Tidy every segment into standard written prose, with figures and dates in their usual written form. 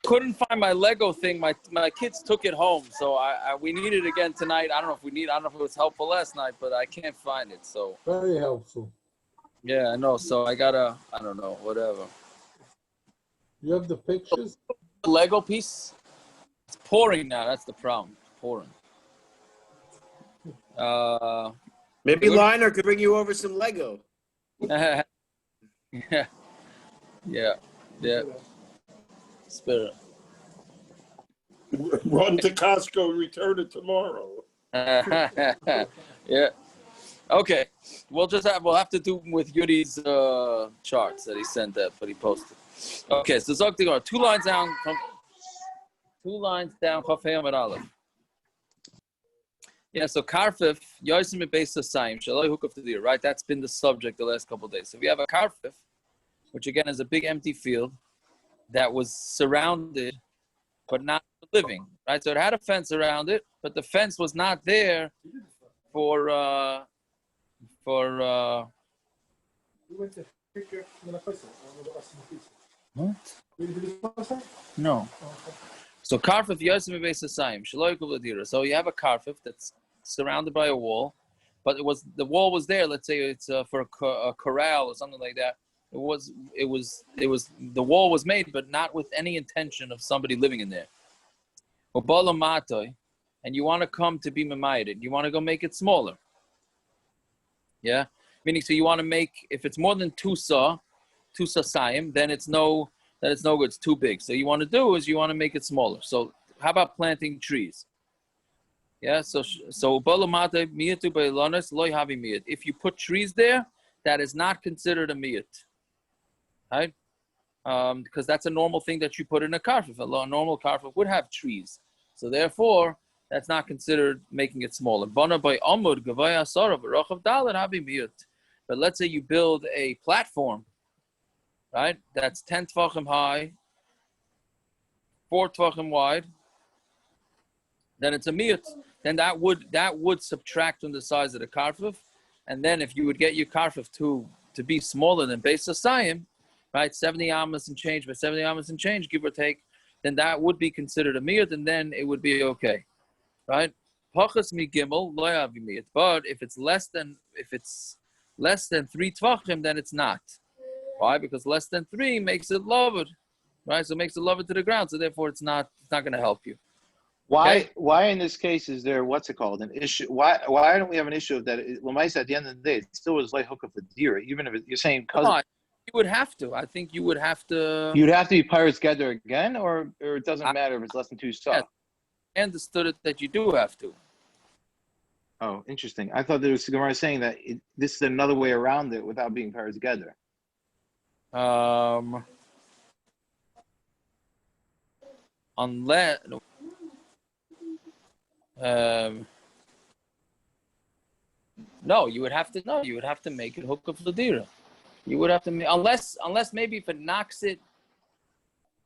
Couldn't find my Lego thing. My kids took it home, so we need it again tonight. I don't know if it was helpful last night, but I can't find it. So very helpful. Yeah, I know. So I don't know, whatever. You have the pictures? The Lego piece? It's pouring now. That's the problem. Pouring. Maybe Liner could bring you over some Lego. Yeah. Spirit. Run to Costco and return it tomorrow. Yeah. Okay. We'll have to do with Yudi's charts that he sent that, but he posted. Okay, so Zogdigar, two lines down, Chafei Amud Aleph. Yeah, so karfef, yosim beis hasayim, shaloi hukav tadir, right? That's been the subject the last couple of days. So we have a karfef, which again is a big empty field that was surrounded, but not living, right? So it had a fence around it, but the fence was not there for what? No. So karfef yosim beis hasayim, shaloi hukav tadir. So you have a karfef that's surrounded by a wall, but the wall was there. Let's say it's for a corral or something like that. It was the wall was made, but not with any intention of somebody living in there. And you want to come to be memayed. You want to go make it smaller. Yeah, meaning so you want to make, if it's more than two sasayim, then it's no good. It's too big. So you want to do is you want to make it smaller. So how about planting trees? Yeah, so if you put trees there, that is not considered a miyut, right? Because that's a normal thing that you put in a karfef. A normal karfef would have trees, so therefore that's not considered making it smaller. But let's say you build a platform, right? That's 10 tefachim high, 4 tefachim wide. Then it's a miyut. Then that would subtract from the size of the karfef, and then if you would get your karfef to be smaller than beis hasayim, right, 70 amas and change, but 70 amas and change, give or take, then that would be considered a miyut, and then it would be okay, right? Pachas mi gimel lo yavi miyut. But if it's less than 3 tvachim, then it's not. Why? Because less than 3 makes it lowered, right? So it makes it lowered to the ground. So therefore, it's not going to help you. Why in this case is there an issue? Why don't we have an issue of that? Lamaisa, at the end of the day, it still was like hook up the deer, even if you're saying cousin. You would have to. I think you would have to. You'd have to be pirates gather again, or it doesn't matter if it's less than 2 saw. I understood it that you do have to. Oh, interesting. I thought there was Gemara saying that this is another way around it without being pirates together. Unless. No, you would have to make it hook up ladira. You would have to unless maybe if it knocks it,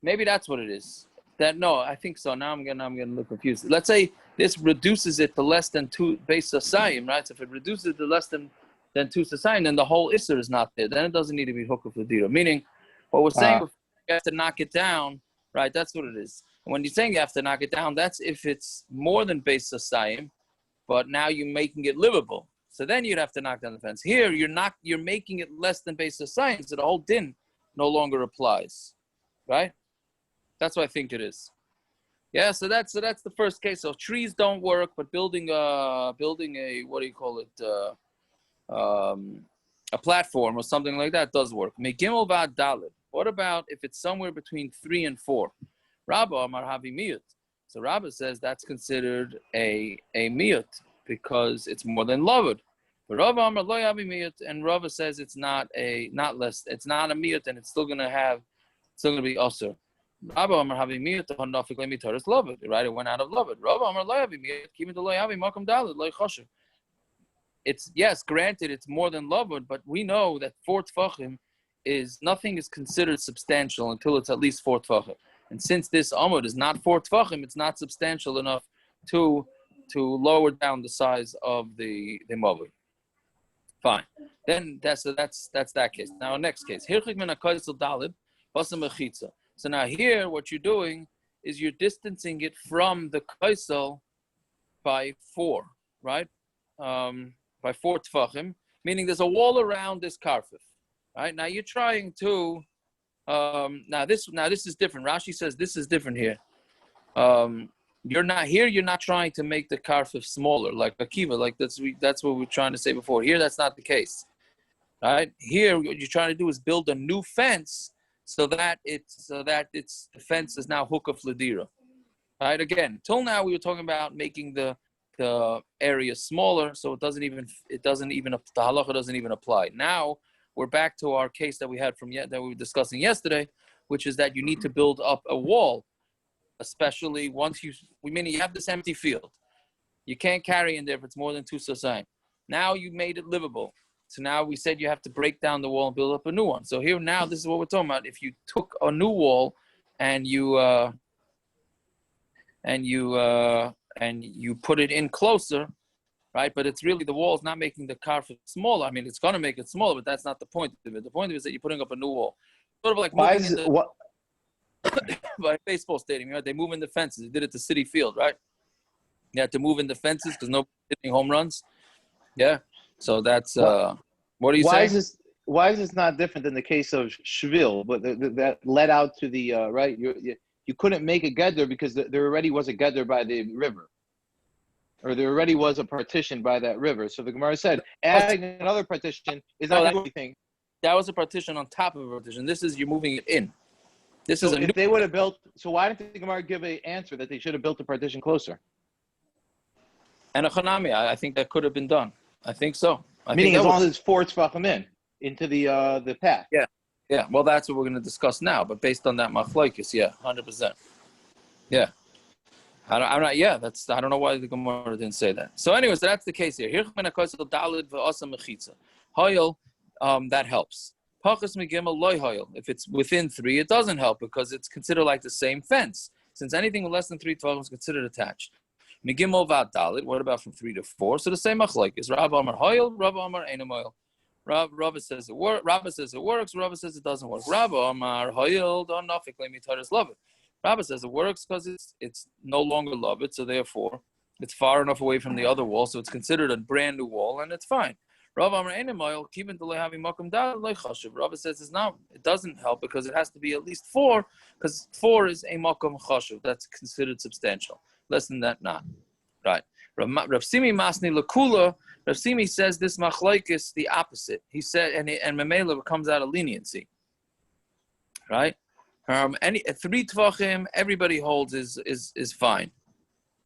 maybe that's what it is. I think so. Now I'm gonna look confused. Let's say this reduces it to less than 2 beis hasayim, right? So if it reduces it to less than 2 hasayim, then the whole isser is not there. Then it doesn't need to be hook up ladira. Meaning, what we're saying, you have to knock it down, right? That's what it is. And when you're saying you have to knock it down, that's if it's more than beis hasayim, but now you're making it livable. So then you'd have to knock down the fence. Here, you're making it less than beis hasayim, so the whole din no longer applies, right? That's what I think it is. Yeah, so that's the first case. So trees don't work, but building a what do you call it? A platform or something like that does work. Megimel v'ad daled. What about if it's somewhere between 3 and 4? Rabba amar havi miyut. So Rabba says that's considered a miyut because it's more than loved. But Rabba amar lo havi miyut, and Rabba says it's not a miyut, and it's still gonna be also. Rabba amar havi miyut hanafik lemi taras loved. Right, it went out of loved. Rabba amar lo havi miyut keeping the lo havi makom daled lo choshev. It's yes, granted, it's more than loved, but we know that 4 tefachim nothing is considered substantial until it's at least 4 tefachim. And since this Amud is not 4 tefachim, it's not substantial enough to lower down the size of the mavud. Fine. Then that's that case. Now next case. Hirchik min hakaisel dalid. Asa mechitza. So now here, what you're doing is you're distancing it from the kaisel by 4, right? By 4 tefachim, meaning there's a wall around this karfef, right? Now you're trying to, now this is different. Rashi says this is different here. You're not trying to make the karfef smaller, like Akiva, like that's what we're trying to say before. Here, that's not the case, right? Here, what you're trying to do is build a new fence so that the fence is now hook of ladira, right? Again, till now we were talking about making the area smaller, so the halacha doesn't even apply. Now we're back to our case that we had that we were discussing yesterday, which is that you need to build up a wall, especially once you have this empty field. You can't carry in there if it's more than 2 sasayim. Now you made it livable. So now we said you have to break down the wall and build up a new one. So here now, this is what we're talking about. If you took a new wall and you put it in closer, right? But it's really the wall is not making the karfef smaller. I mean, it's going to make it smaller, but that's not the point of it. The point of it is that you're putting up a new wall. Sort of like by baseball stadium, right? They move in the fences. They did it to City Field, right? You had to move in the fences because nobody's hitting home runs. Yeah. So that's what do you say? Why is this not different than the case of Shvil, but that led out to the right? You couldn't make a gedder because there already was a gedder by the river, or there already was a partition by that river. So the Gemara said adding another partition is not going to do anything. That was a partition on top of a partition. This is you're moving it in. This is if they would have built. So why didn't the Gemara give an answer that they should have built the partition closer? And a chanami, I think that could have been done. I think so. Meaning as long as it's 4 tefachim into the path. Yeah. Well, that's what we're going to discuss now. But based on that Machlokes, 100%. Yeah. I'm not. Yeah, I don't know why the Gemara didn't say that. So, anyways, that's the case here. That helps. If it's within 3, it doesn't help because it's considered like the same fence. Since anything less than 3 tefachim is considered attached. Migimel vad dalit. What about from 3 to 4? So the same machlokes. Rav Amar Hoyel, Rav Amar Einam Hoyel. Rav says it works. Rav says it works. Rav says it doesn't work. Rav Amar Hoyel don't nafik lemitaris love it. Rav says it works because it's no longer love it, so therefore it's far enough away from the other wall, so it's considered a brand new wall, and it's fine. Rav Amar Einam Hoyel keeping the lehavi makom dalit lechashiv. Rav says it's not. It doesn't help because it has to be at least 4, because 4 is a makom chashiv. That's considered substantial. Less than that, not. Right. Rav Simi Masni Lakula, Rav Simi says this machlokes the opposite. He said, and Memela comes out of leniency. Right? 3 tefachim, everybody holds is fine.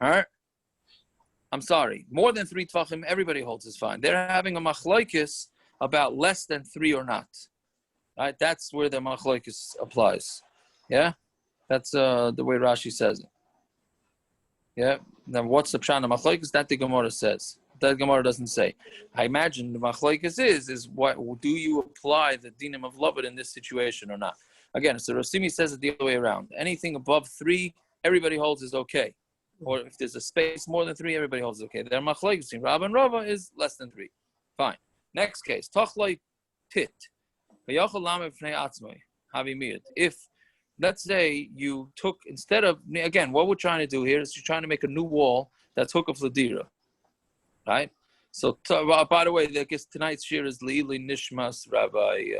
All right? I'm sorry. More than 3 tefachim, everybody holds is fine. They're having a machlokes about less than 3 or not. Right? That's where the machlokes applies. Yeah? That's the way Rashi says it. Yeah. Then what's the pshat of machlokes? That the Gemara says. That Gemara doesn't say. I imagine the machlokes is what do you apply the dinim of loved in this situation or not? Again, so Rosimi says it the other way around. Anything above 3, everybody holds is okay. Or if there's a space more than 3, everybody holds is okay. Their machlokes between Rav and Rava is less than 3. Fine. Next case. Tachloi tit. If let's say you took, instead of, again, what we're trying to do here is you're trying to make a new wall that's hook of ladira, right? So, by the way, I guess tonight's shir is Leili Nishmas Rabbi,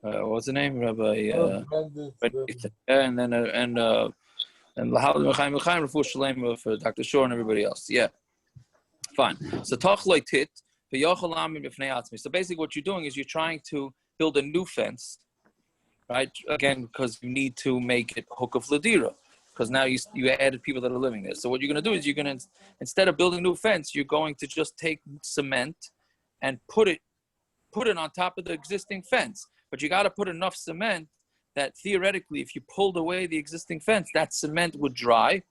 what's the name? Rabbi, and then, and Lahal Mechaim Refuah Shalem for Dr. Shore and everybody else. Yeah. Fine. So, Tachloi Tit, so basically what you're doing is you're trying to build a new fence, right? Again, because you need to make it hook of ladira, because now you added people that are living there. So what you're going to do is you're going to, instead of building a new fence, you're going to just take cement and put it on top of the existing fence. But you got to put enough cement that theoretically, if you pulled away the existing fence, that cement would dry,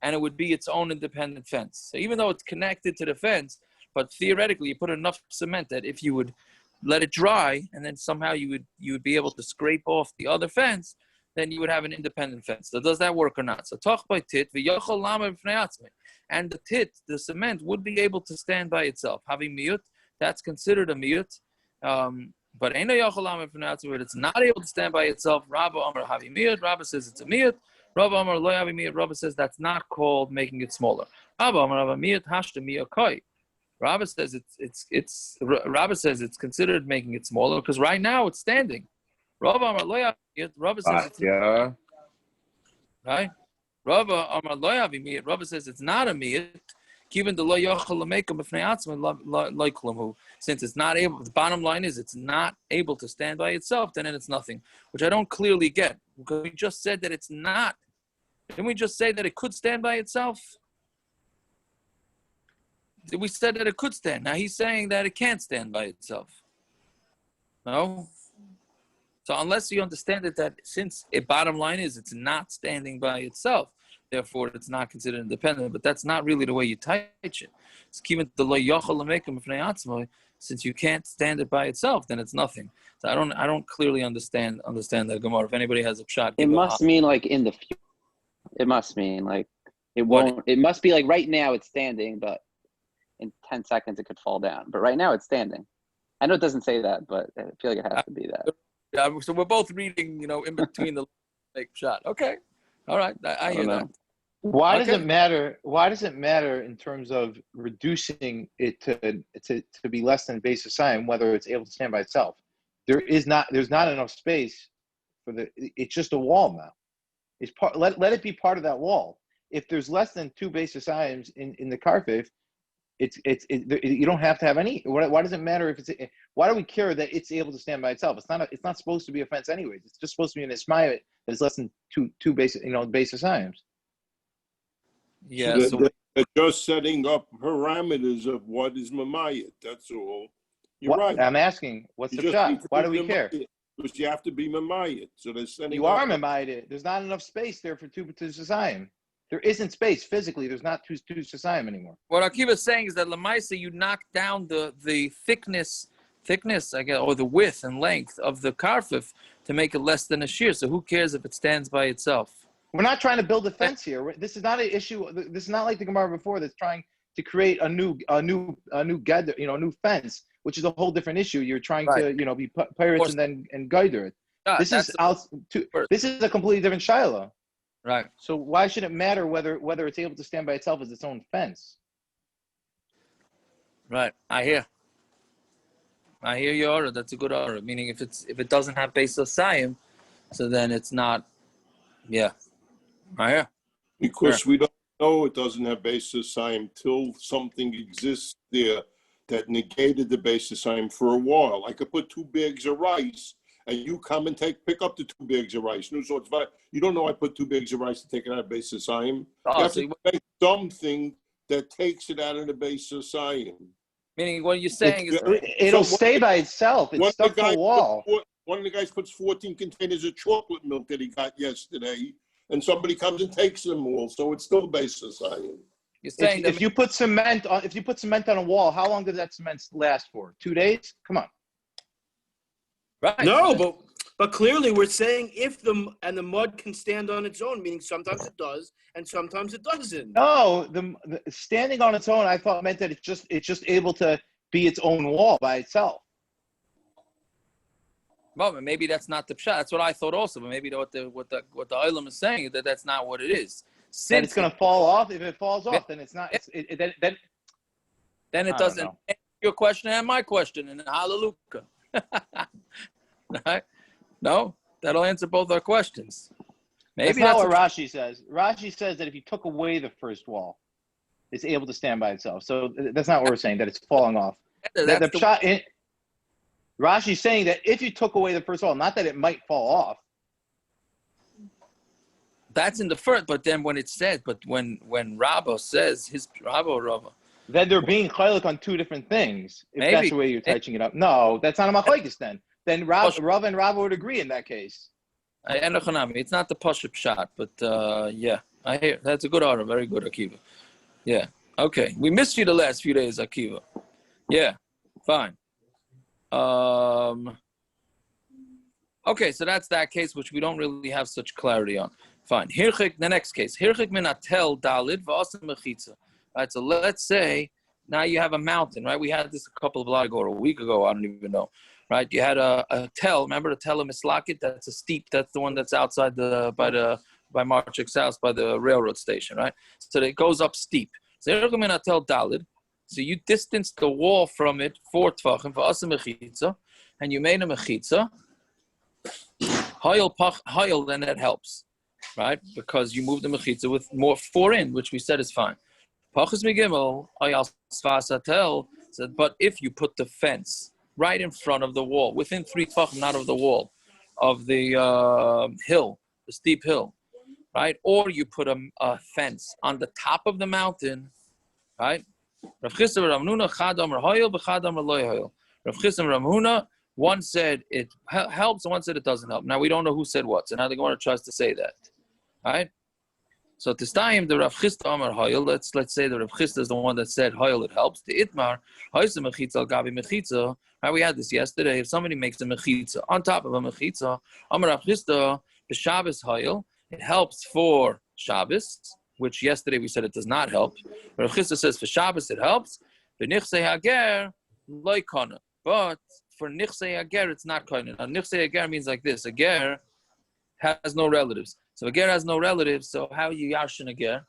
and it would be its own independent fence. So even though it's connected to the fence, but theoretically, you put enough cement that if you would let it dry, and then somehow you would be able to scrape off the other fence, then you would have an independent fence. So does that work or not? So toch by tit, and the tit, the cement, would be able to stand by itself. Having miyut, that's considered a miyut. But it's not able to stand by itself. Rabba Amar Havi Miyat. Rabba says it's a miyat. Rabba Amar Lo Havi Miyat. Rabba says that's not called making it smaller. Rabba Amar Havi Miyat Hashta Miyat Koi. Rabba says Rabba says it's considered making it smaller because right now it's standing. Rabba Amar Lo Havi Miyat. Rabba says it's yeah. right. Rabba Amar Lo Havi Miyat. Rabba says it's not a miyat. Given the lo yochel lamekum b'fnei atzma lo klamu, since it's not able. The bottom line is it's not able to stand by itself. Then it's nothing, which I don't clearly get because we just said that it's not. Didn't we just say that it could stand by itself? We said that it could stand. Now he's saying that it can't stand by itself. No. So unless you understand it, that since a bottom line is it's not standing by itself. Therefore, it's not considered independent. But that's not really the way you teach it. It's given the lo yochel lamekum b'fnei atzma. Since you can't stand it by itself, then it's nothing. So I don't clearly understand the Gemara. If anybody has a shot, It must mean like in the future. It must mean like it won't. It must be like right now it's standing, but in 10 seconds it could fall down. But right now it's standing. I know it doesn't say that, but I feel like it has to be that. Yeah, so we're both reading, in between the like shot. Okay, all right, I hear that. Why does it matter? Why does it matter in terms of reducing it to be less than base of sign, whether it's able to stand by itself? There's not enough space for it's just a wall now. It's part. Let it be part of that wall. If there's less than 2 base of signs in the karfef, you don't have to have any. Why does it matter if it's? Why do we care that it's able to stand by itself? It's not supposed to be a fence anyways. It's just supposed to be an ismail that is less than two base of signs. Yeah, so they're just setting up parameters of what is mamayit. That's all. You're right. I'm asking, what's the shot? Why do we care? Because you have to be mamayit. So they're setting. You are mamayit. There's not enough space there for two sasayim. There isn't space physically. There's not two sasayim anymore. What Akiva is saying is that Lamaisa, you knock down the thickness, I guess, or the width and length of the karfef to make it less than a shear. So who cares if it stands by itself? We're not trying to build a fence here. This is not an issue. This is not like the Gemara before that's trying to create a new gather, a new fence, which is a whole different issue. You're trying to, be pirates and guider it. This is a completely different shiloh. Right. So why should it matter whether it's able to stand by itself as its own fence? Right. I hear your order. That's a good order. Meaning if it doesn't have base of sayim, so then it's not. Yeah. I hear. Because we don't know it doesn't have basis sign till something exists there that negated the basis sign for a while. I could put 2 bags of rice and you come and pick up the 2 bags of rice. No, so it's you don't know I put 2 bags of rice to take it out of basis sign. You have to make something that takes it out of the basis sign. Meaning what you're saying is it'll stay by itself. It's stuck to a wall. One of the guys puts 14 containers of chocolate milk that he got yesterday, and somebody comes and takes them all, so it's still basis sign. You're saying if you put cement on a wall, how long does that cement last for? 2 days? Come on. Right. No, but clearly we're saying if the mud can stand on its own, meaning sometimes it does and sometimes it doesn't. No, the standing on its own, I thought meant that it's just able to be its own wall by itself. Well, maybe that's not the pshat. That's what I thought also. But maybe what the Olam is saying is that that's not what it is. Since it's going to fall off. If it falls off, then it's not. Then it doesn't answer your question and my question. And hallelujah. Right? No, that'll answer both our questions. Maybe that's not what Rashi says. Rashi says that if you took away the first wall, it's able to stand by itself. So that's not what we're saying. That it's falling off. Rashi's saying that if you took away the first wall, not that it might fall off. That's in the first, but then when it says, when Rabba says his Rabba, then they're being chaylik on 2 different things. If that's the way you're touching it up. No, that's not a machlokes then. Then Rav and Rabba would agree in that case. It's not the Pashup shot, but yeah, I hear. That's a good order. Very good, Akiva. Yeah. Okay. We missed you the last few days, Akiva. Yeah. Fine. Okay, so that's that case which we don't really have such clarity on. Fine. Hirchik, the next case. Hirchik minatel dalid v'asam mechitza. Right. So let's say now you have a mountain. Right. We had this a lot ago, or a week ago. I don't even know. right? You had a tel. Remember the tel of Mislakit? That's a steep. That's the one that's outside by Marchik's house by the railroad station, right? So it goes up steep. So you distance the wall from it 4 tefachim for us a mechitza, and you made a mechitza. Hayel, then that helps, right? Because you move the mechitza with more 4 in, which we said is fine. Pachas migimel hayal svasatel said, but if you put the fence right in front of the wall, within 3 tefachim, not of the wall, of the hill, the steep hill, right? Or you put a fence on the top of the mountain, right? Rav Chisda Rav Huna chad amar hayel b'chad amar lo hayel. Rav Chisda Rav Huna, one said it helps and one said it doesn't help. Now we don't know who said what, so now the Gemara tries to say that, right? So to time the Rav Chisda amar hayel, let's say the Rav Chisda is the one that said hayel it helps. The itmar hayse mechitza al gabi mechitza. Right, we had this yesterday. If somebody makes a mechitza on top of a mechitza, amar Rav Chisda b'Shabbos hayel, it helps for Shabbos, which yesterday we said it does not help. But Rav Chisda says for Shabbos it helps. B'nichsei hager loy kana. But for nichsei hager it's not kana. Now nichsei hager means like this: a ger has no relatives. So a ger has no relatives. So how you yarshin a ger?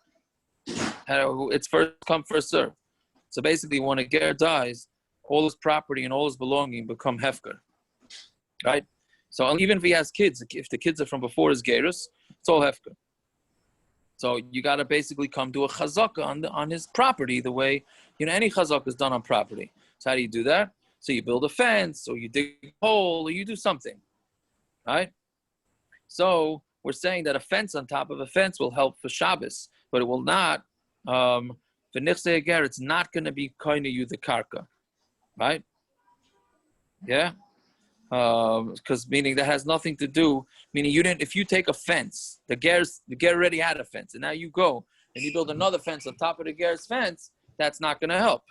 It's first come first serve. So basically, when a ger dies, all his property and all his belonging become hefker, right? So even if he has kids, if the kids are from before his gerus, it's all hefker. So you got to basically come to a chazaka on his property the way, any chazaka is done on property. So how do you do that? So you build a fence, or you dig a hole, or you do something, right? So we're saying that a fence on top of a fence will help for Shabbos, but it will not, for Nichsei Ager, it's not going to be kind of you the karka, right? Yeah? Because meaning that has nothing to do, meaning if you take a fence, the ger already had a fence, and now you go and you build another fence on top of the ger's fence, that's not going to help,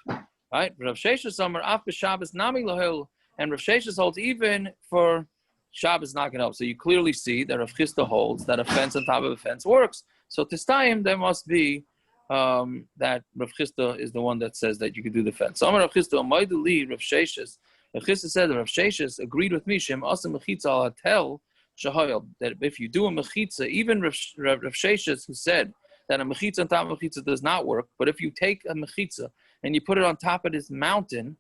right? Rav Sheshes Amar af b'Shabbos nami lohel, and Rav Sheshes holds even for Shabbos not going to help. So you clearly see that Rav Chisda holds that a fence on top of a fence works. So this time there must be that Rav Chisda is the one that says that you could do the fence. So Amar Rav Chisda Amaydu li Rav Sheshes. Rav Chisda said that Rav Sheshes agreed with me, Shem Asa Mechitza al Hatel Shahayel, that if you do a mechitza, even Rav Sheshes, who said that a mechitza on top of a mechitza does not work, but if you take a mechitza and you put it on top of this mountain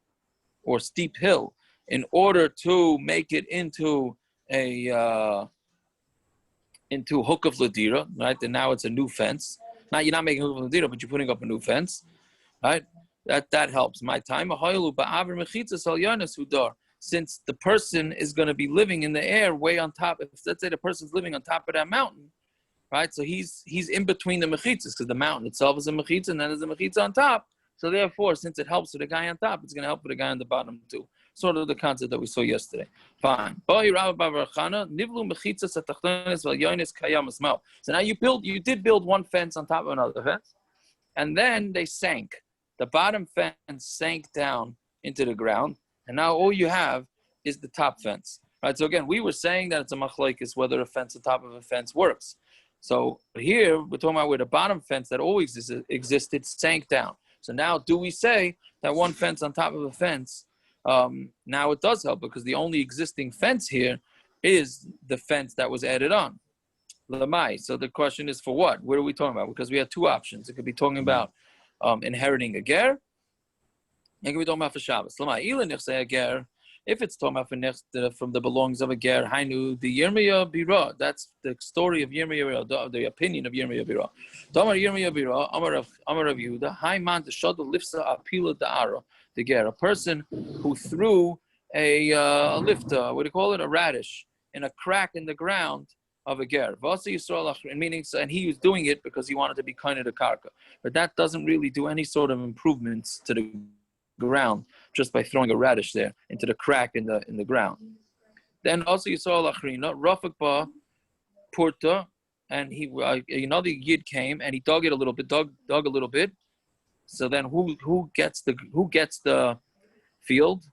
or steep hill in order to make it into a hook of ladira, right? And now it's a new fence. Now you're not making a hook of ladira, but you're putting up a new fence, right? That helps. My time. Since the person is going to be living in the air way on top, if let's say the person's living on top of that mountain, right? So he's in between the mechitzas, because the mountain itself is a mechitza and then there's a mechitza on top. So therefore, since it helps for the guy on top, it's going to help for the guy on the bottom too. Sort of the concept that we saw yesterday. Fine. So now you did build one fence on top of another fence, and then they sank. The bottom fence sank down into the ground, and now all you have is the top fence. Right? So again, we were saying that it's a machlokes whether a fence on top of a fence works. So here, we're talking about where the bottom fence that always existed sank down. So now do we say that one fence on top of a fence, now it does help, because the only existing fence here is the fence that was added on. Lamai. So the question is for what? What are we talking about? Because we have two options. It could be talking about inheriting a ger, and it could be talking about for Shabbos. Lamai. Ila nichsei a ger. If it's talking about from the belongings of a ger, hainu the Yirmiyah Bira. That's the story of Yirmiyah Bira, the opinion of Yirmiyah Bira. Damar Yirmiyah Bira, Amar of Yehuda, Hai man the shadol lifsa apila da'ara. The ger, a person who threw a lifta, what do you call it, a radish, in a crack in the ground of a ger. Meaning, and he was doing it because he wanted to be kind of the karka. But that doesn't really do any sort of improvements to the ground just by throwing a radish there into the crack in the ground. Then also you saw lachrina rafik ba purta, and he another yid came and he dug it a little bit, dug a little bit. So then who gets the field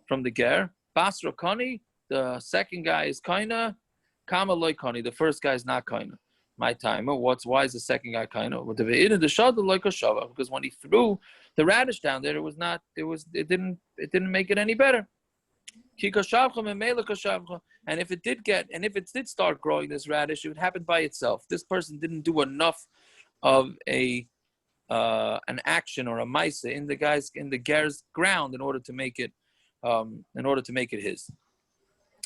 from the ger? Basra Kani, the second guy is kinda, Kama loy Kani, the first guy is not kinda. My time. Why is the second guy kinda? Because when he threw the radish down there, it didn't make it any better. And if it did start growing this radish, it would happen by itself. This person didn't do enough of an action or a ma'isa in the ger's ground in order to make it his.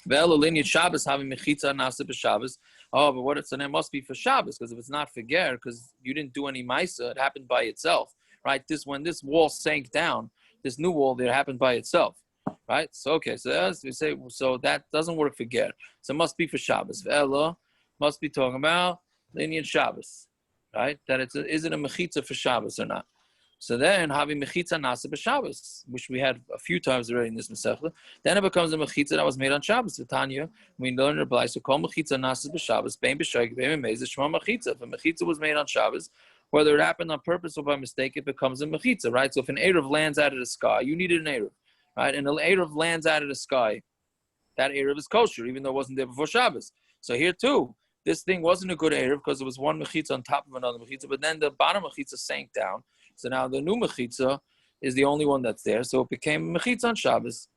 Shabbos having mechitza nasa b'Shabbos. Oh, but so then it must be for Shabbos, because if it's not for ger, because you didn't do any ma'isa, it happened by itself, right? When this wall sank down, this new wall there happened by itself, right? So okay, so as we say, so that doesn't work for ger, so it must be for Shabbos. Ve'ela must be talking about linear Shabbos, right? That is it a mechitza for Shabbos or not? So then, having mechitza nasa b'Shabbos, which we had a few times already in this Masechta, then it becomes a mechitza that was made on Shabbos. The Tanya, we learn in Rabbi, so call mechitza nasa b'Shabbos, bein b'shayk, bein b'mezid, shema mechitza. If a mechitza was made on Shabbos, whether it happened on purpose or by mistake, it becomes a mechitza, right? So if an Eruv lands out of the sky, you needed an Eruv, right? And an Eruv lands out of the sky, that Eruv is kosher, even though it wasn't there before Shabbos. So here too, this thing wasn't a good Eruv because it was one mechitza on top of another mechitza, but then the bottom mechitza sank down. So now the new mechitza is the only one that's there. So it became mechitza on Shabbos.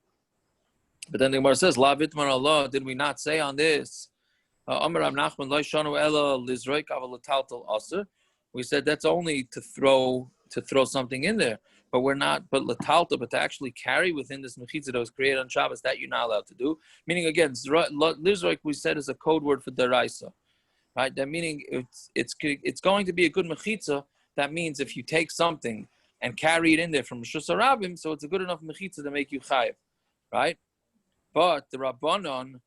But then the Gemara says, La vitmar Allah, did we not say on this? We said that's only to throw something in there. But we're not, but latalta, but to actually carry within this mechitza that was created on Shabbos, that you're not allowed to do. Meaning again, lizroik we said is a code word for deraisa. Right? That meaning it's going to be a good mechitza. That means if you take something and carry it in there from Rishus Harabim, so it's a good enough mechitza to make you chayiv, right? But the Rabbanon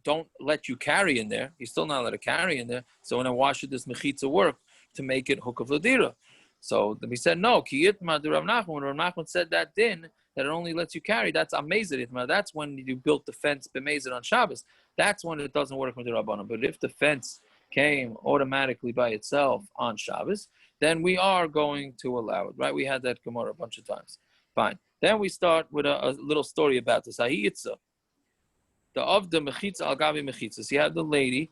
don't let you carry in there. You're still not allowed to carry in there. So why should this mechitza work to make it hook of ladira? So we said no. Ki yitma de Rav Nachman. When Rav Nachman said that din that it only lets you carry, that's amazing itma. That's when you built the fence b'mezid on Shabbos. That's when it doesn't work with the Rabbanon. But if the fence came automatically by itself on Shabbos, then we are going to allow it, right? We had that Gemara a bunch of times. Fine. Then we start with a little story about this. Mechitza. Of the mechitza al gabi mechitza. So you have the lady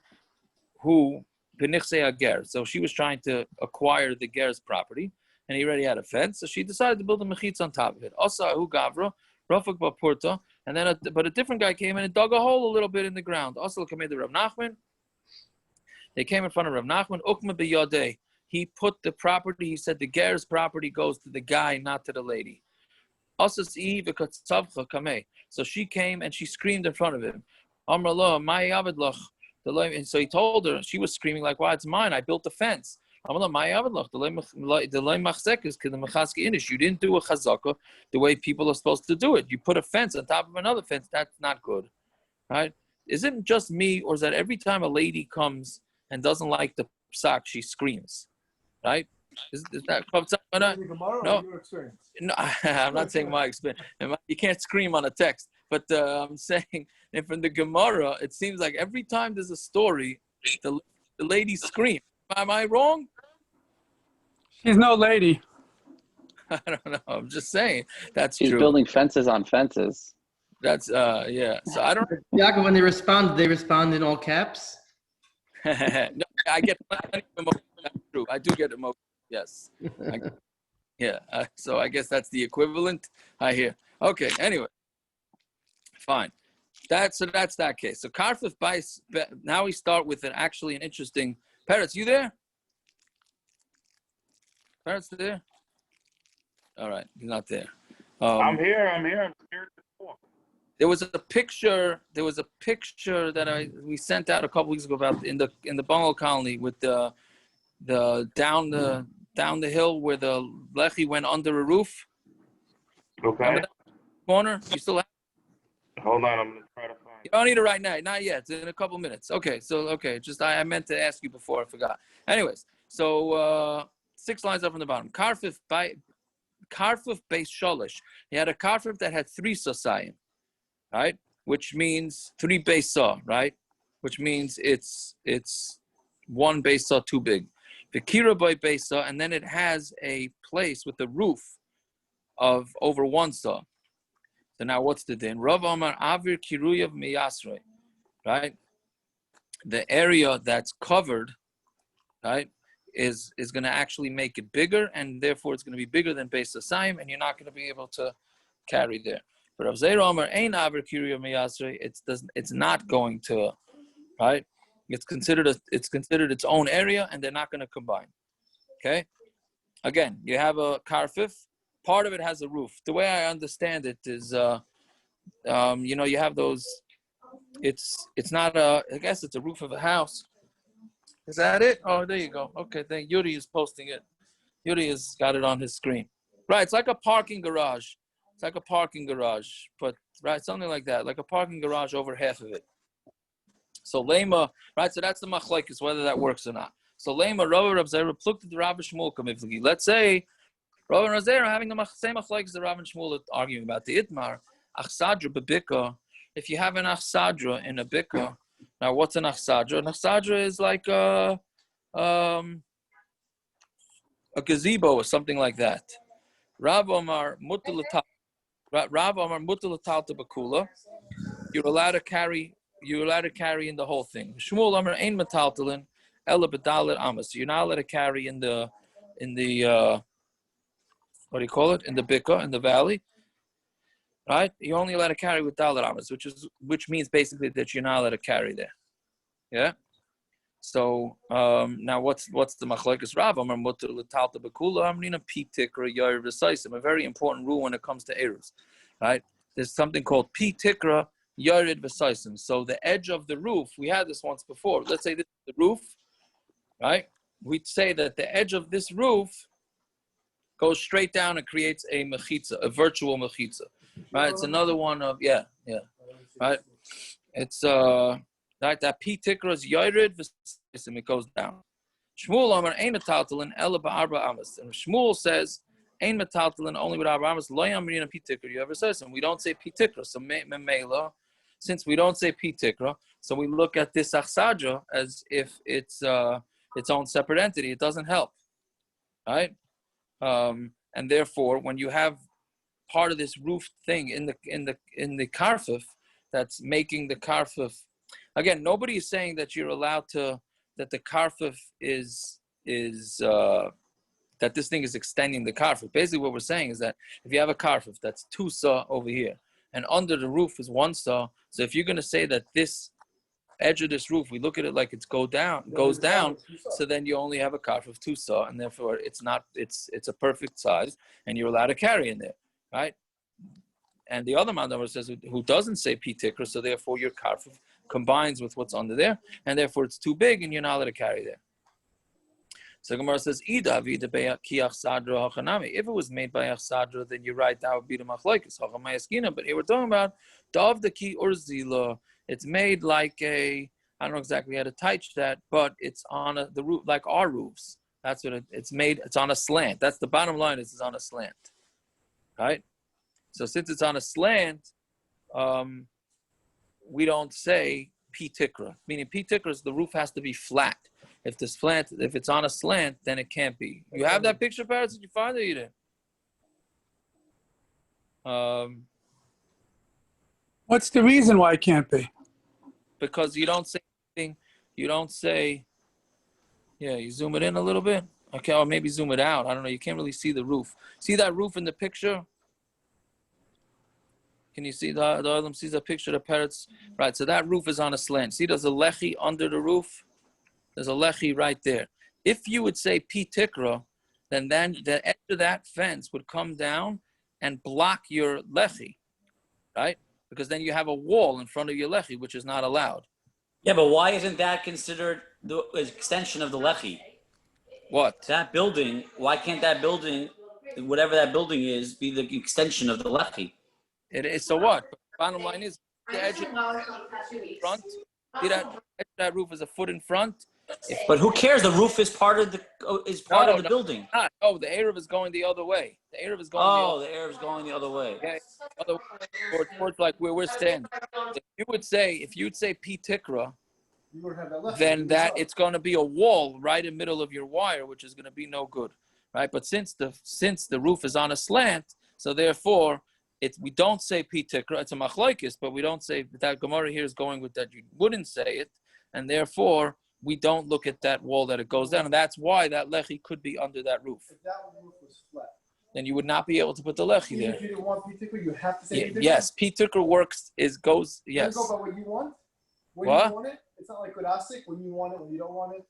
who benichsei ager. So she was trying to acquire the ger's property, and he already had a fence. So she decided to build a mechitza on top of it. Asa hu gavra rafak bapurta, and then but a different guy came in and dug a hole a little bit in the ground. Also came the Rav Nachman. They came in front of Rav Nachman. Ukma biyadeh. He put the property. He said the ger's property goes to the guy, not to the lady. So she came and she screamed in front of him. And so he told her, she was screaming like, "Why, it's mine. I built the fence." You didn't do a chazaka the way people are supposed to do it. You put a fence on top of another fence. That's not good, right? Is it just me, or is that every time a lady comes and doesn't like the psak, she screams, right? Is that no? No, I'm not saying my experience. You can't scream on a text, but I'm saying, and from the Gemara, it seems like every time there's a story, the lady screams. Am I wrong? She's no lady. I don't know. I'm just saying that's She's true. building fences on fences. That's yeah. So I don't. Yaakov, when they respond in all caps. No, I get plenty of emotion. That's true. I do get emotion. Yes. Yeah. So I guess that's the equivalent. I hear. Okay. Anyway, fine. That's that case. So karfef bais. Now we start with an interesting. Peretz, you there? Peretz there? All right, he's not there. I'm here. I'm here to talk. There was a picture that we sent out a couple weeks ago about in the bungalow colony with the down the hill where the lechi went under a roof. Okay. Corner. You still have? Hold on. I'm gonna try to find. You don't need it right now. Not yet. It's in a couple minutes. Okay. So just I meant to ask you before I forgot. Anyways, so 6 lines up from the bottom. Karfef base sholish. He had a karfef that had 3 sasayim, right? Which means 3 base saw, right? Which means it's 1 base saw too big. The kira by base saw, and then it has a place with the roof of over 1 saw. So now what's the din? Rav Amar Avir Kiruyav Miyasrei, right? The area that's covered, right, is going to actually make it bigger, and therefore it's going to be bigger than Beis Hasayim, and you're not going to be able to carry there. But Rav Zera Omer ein aver kiriyah miyasrei. It's not going to, right? It's considered its own area, and they're not going to combine. Okay. Again, you have a karfef. Part of it has a roof. The way I understand it is, you have those. It's not a. I guess it's a roof of a house. Is that it? Oh, there you go. Okay, then Yuri is posting it. Yuri has got it on his screen. Right, it's like a parking garage. It's like a parking garage, but right, something like that, like a parking garage over half of it. So lema, right? So that's the machlokes, whether that works or not. So lema, Rav Zera pluked the Rav Shmuel kamiflagi. Let's say Rav and Zera are having the same machlokes the Rav and Shmuel are arguing about the itmar achsadra bebika. If you have an achsadra in a bika, now what's an achsadra? An achsadra is like a gazebo or something like that. Rav Omar mutalatal bakula. You're allowed to carry in the whole thing. Shmuel Omar ain metaltalin ela bedalet amas. You're not allowed to carry in the what do you call it? In the bika, in the valley. Right? You're only allowed to carry with dalet amas, which means basically that you're not allowed to carry there. Yeah. So now what's the machlokes Rav Amar mutar l'talta bekula amrina Pi Tikrah yair v'saisim, a very important rule when it comes to eruvs, right? There's something called Pi Tikrah yair v'saisim. So the edge of the roof, we had this once before. Let's say this is the roof, right? We'd say that the edge of this roof goes straight down and creates a mechitza, a virtual mechitza, right? It's another one of right? It's right, that Pi Tikrah is Yored v'Saisim, it goes down. Shmuel Omer ein metaltalin ela ba'arba amas. And Shmuel says ein metaltalin only with arba amas. Lo yamrina Pi Tikrah Yored v'Saisim. We don't say Pi Tikrah. So memela, since we don't say Pi Tikrah, so we look at this achsadra as if it's its own separate entity. It doesn't help, right? And therefore, when you have part of this roof thing in the karfef that's making the karfef. Again, nobody is saying that you're allowed to, that the karfef is that this thing is extending the karfef. Basically, what we're saying is that if you have a karfef that's 2 saw over here, and under the roof is 1 saw, so if you're going to say that this edge of this roof, we look at it like it goes down, so then you only have a karfef 2 saw, and therefore it's a perfect size, and you're allowed to carry in there, right? And the other Mandamar says who doesn't say Pi Tikrah, so therefore your karfef combines with what's under there, and therefore it's too big, and you're not allowed to carry there. So Gemara says, if it was made by Achsadra, then you're right, that would be the Machlokes. But here we're talking about Dav the Ki or Zila. It's made like I don't know exactly how to touch that, but it's on the roof, like our roofs. That's what it's made. It's on a slant. That's the bottom line. It's on a slant, right? So since it's on a slant, we don't say Pi Tikrah. Meaning Pi Tikrah is the roof has to be flat. If it's on a slant, then it can't be. You have that picture, Paris? Did you find it? You didn't. What's the reason why it can't be? Because you don't say anything. You don't say. Yeah, you zoom it in a little bit. Okay, or maybe zoom it out. I don't know. You can't really see the roof. See that roof in the picture? Can you see the other sees a picture of the parrots? Right, so that roof is on a slant. See, there's a lechi under the roof. There's a lechi right there. If you would say Pi Tikrah, then the edge of that fence would come down and block your lechi, right? Because then you have a wall in front of your lechi, which is not allowed. Yeah, but why isn't that considered the extension of the lechi? What? That building, why can't that building, whatever that building is, be the extension of the lechi? It is. So what? But bottom line is, the edge of the front, see that roof is a foot in front. But who cares? The roof is part of the building. No, the Eruv is going the other way. The Eruv is going. The Eruv is going the other way. Okay, towards like where we're standing. If you'd say Pi Tikrah, then that it's going to be a wall right in the middle of your wire, which is going to be no good, right? But since the roof is on a slant, so therefore we don't say Pi Tikrah. It's a machlokes, but we don't say that. Gemara here is going with that. You wouldn't say it, and therefore we don't look at that wall that it goes down, and that's why that lechi could be under that roof. If that roof was flat. then you would not be able to put the lechi Even there. if you didn't want Pi Tikrah, you have to say Pi Tikrah? Yes, Pi Tikrah works, goes, yes. Doesn't go by what you want? When What? you want it? It's not like good asik, when you want it, when you don't want it.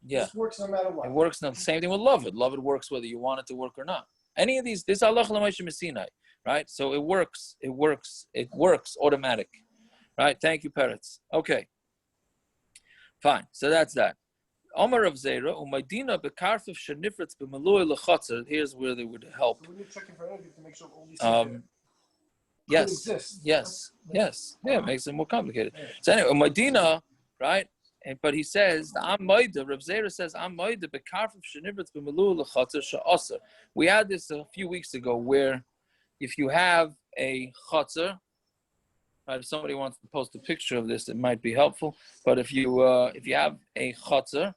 Yeah. It works no matter what. It works now. The same thing with Loved. Loved works whether you want it to work or not. Any of these, this is Halacha l'Moshe Messinai, right? So it works automatic, right? Thank you, Peretz. Okay. Fine. So that's that. Omar of Zera, Umaydina bekarfef shenifretz b'maloi lechatzer. Here's where they would help. So when you're checking for energy to make sure all these things yes, exist. yes, yes. Yeah, it makes it more complicated. So anyway, Umaydina, right? But he says, Rav Zera says, bekarfef shenifretz b'maloi lechatzer she'aser. We had this a few weeks ago where if you have a chatzer, if somebody wants to post a picture of this, it might be helpful. But if you have a chatzer,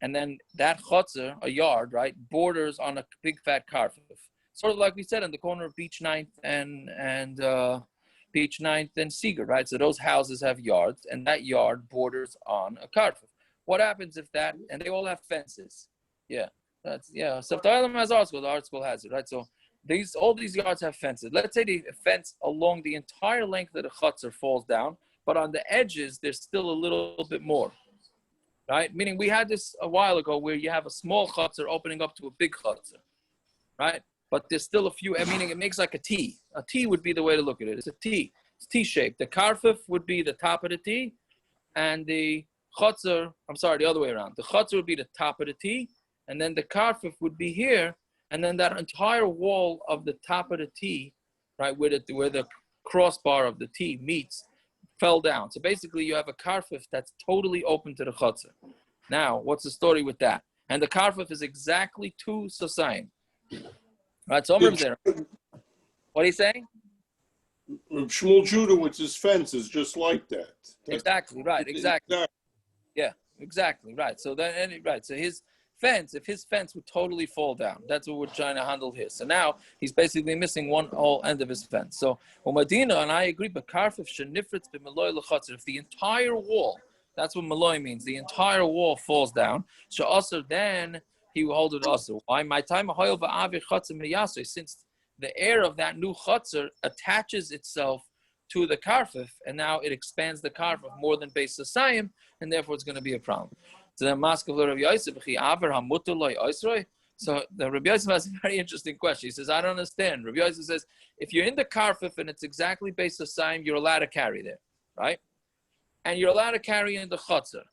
and then that chatzer, a yard, right, borders on a big fat karfef, sort of like we said on the corner of Beach 9th and Beach 9th and Seeger, right? So those houses have yards, and that yard borders on a karfef. What happens if that? And they all have fences. Yeah, So if the Olam has art school, the art school has it, right? So all these yards have fences. Let's say the fence along the entire length of the chatzer falls down, but on the edges there's still a little bit more, right? Meaning we had this a while ago where you have a small chatzer opening up to a big chatzer, right? But there's still a few. Meaning it makes like a T. A T would be the way to look at it. It's a T. It's T-shaped. The karfef would be the top of the T, and the chatzer. I'm sorry, the other way around. The chatzer would be the top of the T, and then the karfef would be here. And then that entire wall of the top of the T, right, where the crossbar of the T meets, fell down. So basically you have a karfef that's totally open to the chatzer. Now, what's the story with that? And the karfef is exactly 2 sasayim. Right, so there. What are you saying? Shmuel Judah with his fence is just like that. Exactly, right, exactly. Yeah, exactly, right. So then, right, so if his fence would totally fall down, that's what we're trying to handle here. So now he's basically missing one whole end of his fence. So Umadina, and I agree, but karfef shenifretz b'maloi lechatzer. If the entire wall, that's what maloi means, the entire wall falls down. So also then he will hold it also. Why? My time since the air of that new chatzer attaches itself to the karfef, and now it expands the karfef more than base sasayim, and therefore it's going to be a problem. So then So the Rabbi Yosef has a very interesting question. He says, I don't understand. Rabbi Yosef says, if you're in the karfef and it's exactly based on sign, you're allowed to carry there, right? And you're allowed to carry in the chatzer,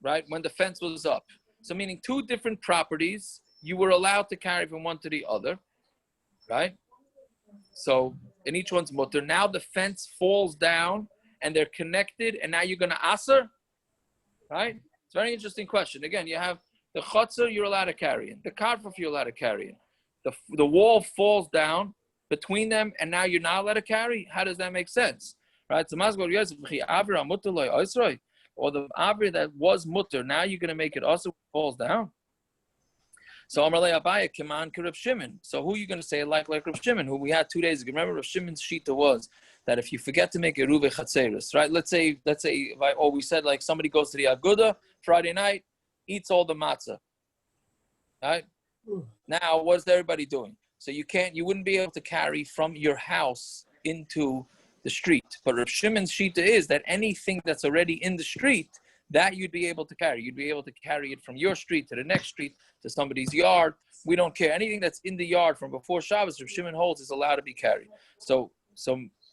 right? When the fence was up. So meaning 2 different properties, you were allowed to carry from one to the other, right? So in each one's mutter. Now the fence falls down and they're connected, and now you're going to aser, right? It's a very interesting question. Again, you have the chatzer you're allowed to carry in, the karfef you're allowed to carry in. The wall falls down between them, and now you're not allowed to carry. How does that make sense, right? So or the avir that was mutter, now you're going to make it also falls down. So Amarle Abaya Kiman Rav Shimon. So who are you going to say like Rav Shimon, who we had 2 days ago? Remember Rav Shimon's shita was that if you forget to make eruve chatzeris, right? Let's say, we said like somebody goes to the Aguda Friday night, eats all the matzah, right? Now what's everybody doing? So you wouldn't be able to carry from your house into the street. But Rav Shimon's shita is that anything that's already in the street, that you'd be able to carry. You'd be able to carry it from your street to the next street to somebody's yard. We don't care. Anything that's in the yard from before Shabbos, Rav Shimon holds is allowed to be carried. So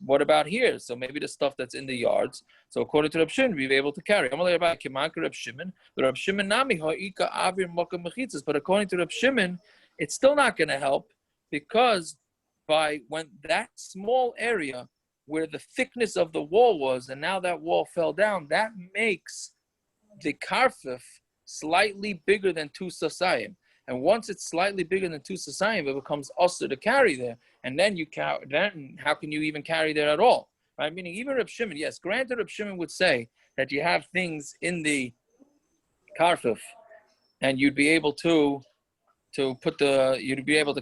what about here? So maybe the stuff that's in the yards. So according to Rav Shimon, we'd be able to carry. But Rav according to Rav Shimon, it's still not going to help, because when that small area where the thickness of the wall was, and now that wall fell down, that makes the karfef slightly bigger than 2 sasayim. And once it's slightly bigger than 2 sasayim, it becomes usher to carry there. And then how can you even carry there at all? Right? Meaning even Reb Shimon, yes, granted Reb Shimon would say that you have things in the karfef, and you'd be able to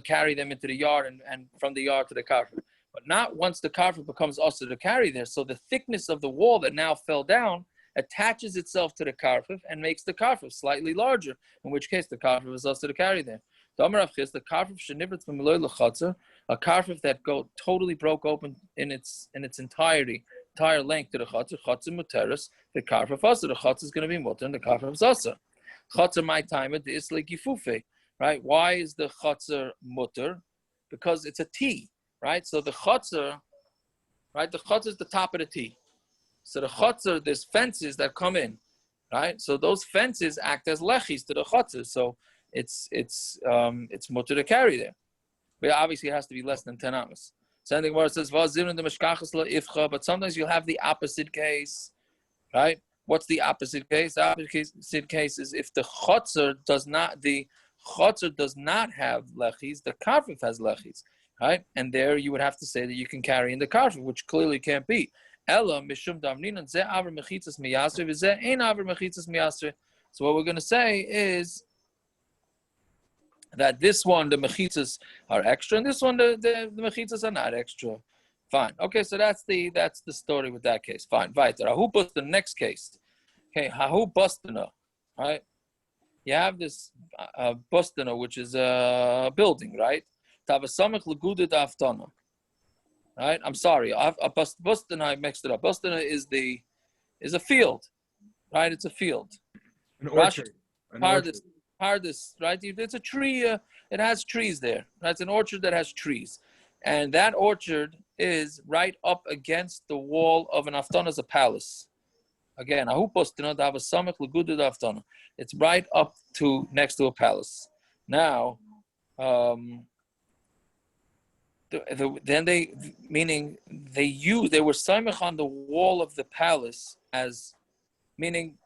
carry them into the yard and from the yard to the karfef. But not once the karfef becomes usher to carry there. So the thickness of the wall that now fell down attaches itself to the karfef and makes the karfef slightly larger, in which case the karfef is usher to carry there. The karfef a karfef that totally broke open in its entire length to the chatzer muteris. The karfef also the chatzer is going to be mutter, and the karfef is also chatzer my time at the isle gifufe. Right? Why is the chatzer mutter? Because it's a T, right? So the chatzer, right? The chatzer is the top of the T. So the chatzer, there's fences that come in, right? So those fences act as lechis to the chatzer. So it's mutter to carry there. But obviously it has to be less than 10 amos. So the Gemara says, but sometimes you'll have the opposite case, right? What's the opposite case? The opposite case is if the chatzer does not have lechis, the karfef has lechis, right? And there you would have to say that you can carry in the karfef, which clearly can't be. Ella mishum damninan ze aver mechitzas miyasre v'ze ein aver mechitzas miyasre. So what we're going to say is that this one, the mechitzas are extra, and this one, the mechitzas are not extra. Fine. Okay, so that's the story with that case. Fine. Weiter. Hahu bust the next case. Okay, hahu bustana, right? You have this bustana, which is a building, right? Tavasamach leguded aftana. Right? I'm sorry. Bustana, I mixed it up. Bustana is a field, right? It's a field. An orchard. Hardest, right? It's a tree. It has trees there. That's an orchard that has trees, and that orchard is right up against the wall of an aftana, a palace. Again, it's right up to next to a palace. Now, then they were saimach on the wall of the palace as, meaning,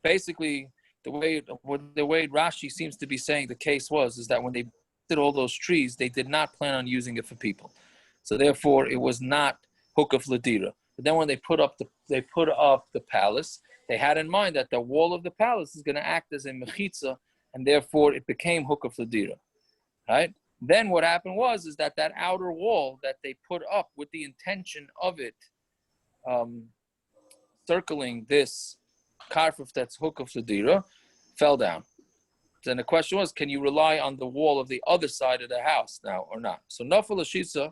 basically the way Rashi seems to be saying the case is that when they did all those trees, they did not plan on using it for people, so therefore it was not hukaf ladira. But then when they put up the palace, they had in mind that the wall of the palace is going to act as a mechitza, and therefore it became hukaf ladira, right? Then what happened is that outer wall that they put up with the intention of it circling this karfef that's hukaf ladira fell down. Then the question was, can you rely on the wall of the other side of the house now or not? So nafal ashisa,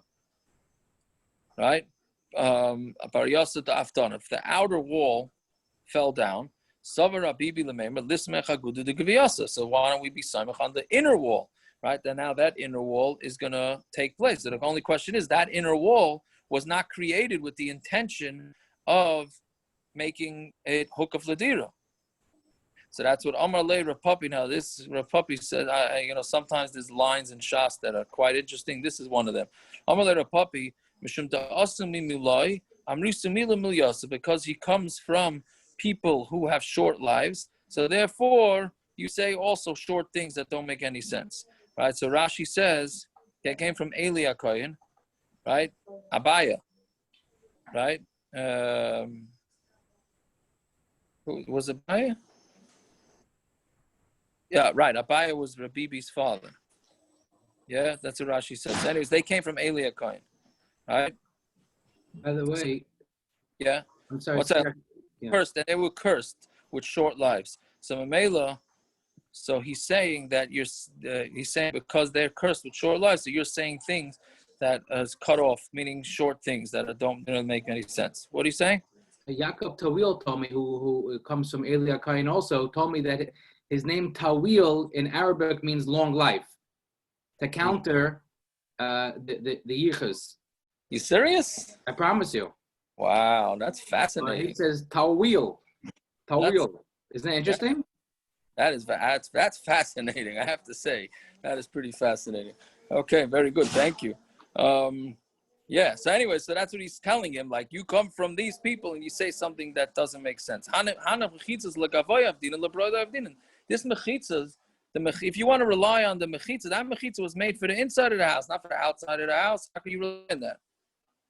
right? If the outer wall fell down, so why don't we be samech on the inner wall, right? Then now that inner wall is going to take place. So the only question is that inner wall was not created with the intention of making it hukaf ladira. So that's what Amar Le Rapapi. Now this Rapapi said, sometimes there's lines in Shas that are quite interesting. This is one of them. Amar Le Rapapi. Because he comes from people who have short lives, so therefore you say also short things that don't make any sense, right? So Rashi says it came from Eli HaKohen, right? Abaya, right? Who was Abaya? Yeah, right. Abaya was Rabibi's father. Yeah, that's what Rashi says. So anyways, they came from Eli HaKohen. Right. By the way, yeah. I'm sorry. What's that? Yeah. Cursed, and they were cursed with short lives. So Mamela, so he's saying that he's saying because they're cursed with short lives, so you're saying things that is cut off, meaning short things that don't make any sense. What are you saying? Yaakov Tawil told me, who comes from Eli HaKohen, also told me that his name Tawil in Arabic means long life, to counter the yichus. You serious? I promise you. Wow, that's fascinating. He says Tawil. Isn't that interesting? That's fascinating. I have to say, that is pretty fascinating. Okay, very good. Thank you. Yeah. So anyway, so that's what he's telling him. Like, you come from these people and you say something that doesn't make sense. This mechitzas. If you want to rely on the mechitza, that mechitza was made for the inside of the house, not for the outside of the house. How can you rely on that?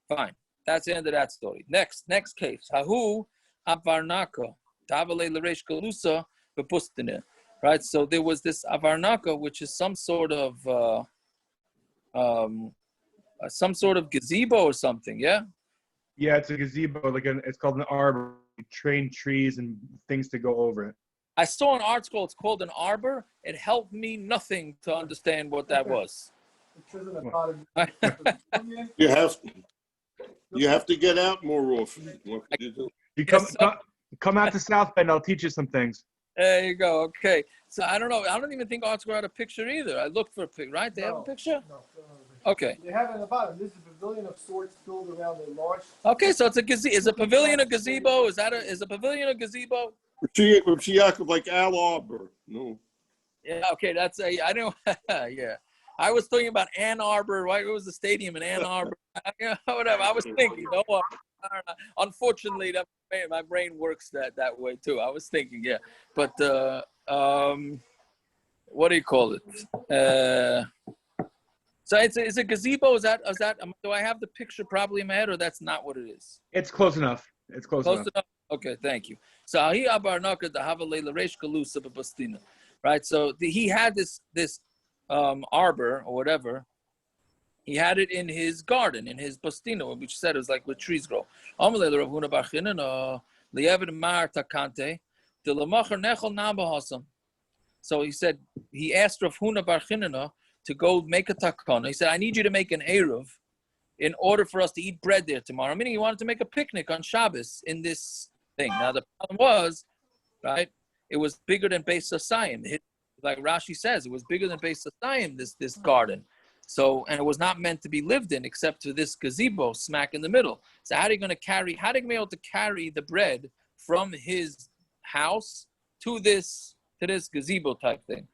Fine. That's the end of that story. Next case. Hahu avarnaka. Davale l'reish galusa bepustine. Right? So there was this avarnaka, which is some sort of gazebo or something, yeah? Yeah, it's a gazebo. It's called an arbor. You train trees and things to go over it. I saw an article. It's called an arbor. It helped me nothing to understand what that was. You have to get out more often. What could you do? You Yes, come out to South Bend. I'll teach you some things. There you go. Okay. So I don't know. I don't even think article had a picture either. I looked for a picture. Right? They have a picture. No. Okay. They have it in the bottom. This is a pavilion of sorts filled around a large. Okay. So it's a gazebo. Is a pavilion a gazebo? Is a pavilion a gazebo? She Yaakov like Al Arbor. No. Yeah. Okay. That's a. I know. Yeah. I was thinking about Ann Arbor. Right? It was the stadium in Ann Arbor. Whatever. I was thinking. No. I don't know. Unfortunately, my brain works that way too. I was thinking. Yeah. But what do you call it? So it's a gazebo. Is that? Do I have the picture probably in my head, or that's not what it is? It's close enough. It's close enough. Okay, thank you. So right. So he had this arbor or whatever. He had it in his garden, in his bastino, which said it was like where trees grow. So he said, he asked Rav Huna Bar Chinana to go make a takana. He said, I need you to make an Eruv in order for us to eat bread there tomorrow. Meaning he wanted to make a picnic on Shabbos in this thing. Now the problem was, right, it was bigger than Beis Hasayim. Like Rashi says, it was bigger than Beis Hasayim, this garden. So, and it was not meant to be lived in except for this gazebo smack in the middle. So how are you going to be able to carry the bread from his house to this gazebo type thing?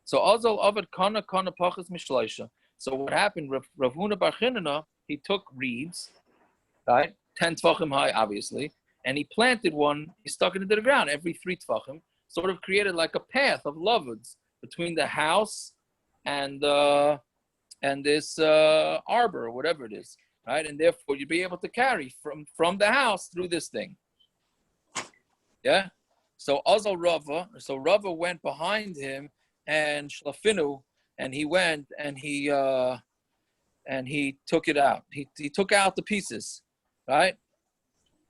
So Azal Avad Kana Pachas Mishleisha. So what happened, Rav Huna Bar Chinana, he took reeds, right, 10 tefachim high, obviously, and he planted one, he stuck it into the ground every 3 tefachim, sort of created like a path of loveds between the house and this arbor, or whatever it is, right? And therefore you'd be able to carry from the house through this thing. Yeah? So Azal Rava went behind him and Shlafinu, and he went and he took it out. He took out the pieces, right?